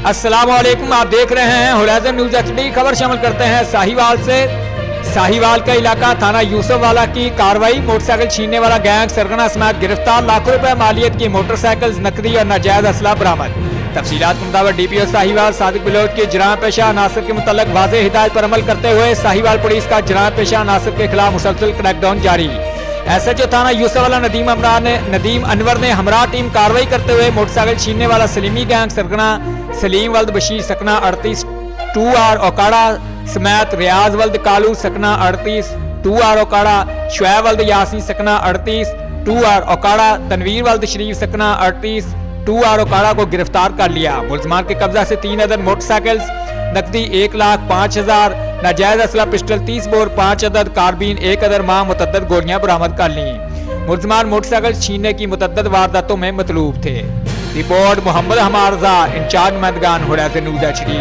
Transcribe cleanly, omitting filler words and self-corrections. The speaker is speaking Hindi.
अस्सलाम वालेकुम, आप देख रहे हैं होराइजन न्यूज एचडी। खबर शामिल करते हैं साहिवाल से। साहिवाल का इलाका थाना यूसुफ वाला की कार्रवाई। मोटरसाइकिल छीनने वाला गैंग सरगना समेत गिरफ्तार। लाखों रुपए मालियत की मोटरसाइकिल, नकदी और नाजायज असला बरामद। तफसीलात के मुताबिक डीपीओ साहिवाल सादिक बिलोच के जराम पेशा अनासर के मुतल्लिक वाज़ेह हिदायत पर अमल करते हुए साहिवाल पुलिस का जराम पेशा अनासर के खिलाफ मुसलसल क्रैकडाउन जारी। SHO थाना यूसुफ वाला नदीम अनवर ने हमरा टीम कार्रवाई करते हुए मोटरसाइकिल छीनने वाला सलीमी गैंग सरगना सलीम वल्द बशीर सकना 38 2R ओकाड़ा समेत रियाज वल्द कालू सकना 38 2R ओकाड़ा, शुएब वल्द यासीन सकना 38 2R ओकाड़ा, तनवीर वल्द शरीफ सकना 38 2R ओकाड़ा को गिरफ्तार कर लिया। मुलजमान के कब्जा से 3 अदद मोटरसाइकिल, नकदी 1,05,000, नाजायज असला पिस्टल 30 बोर, 5 अदद कारबीन, 1 अदद मां मुतद्दद गोलियां बरामद कर ली। मुलजमान मोटरसाइकिल छीनने की मुतद्दद वारदातों में मतलूब थे। रिपोर्ट मोहम्मद हमारजा, इंचार्ज मैदगान, होराइजन न्यूज HD।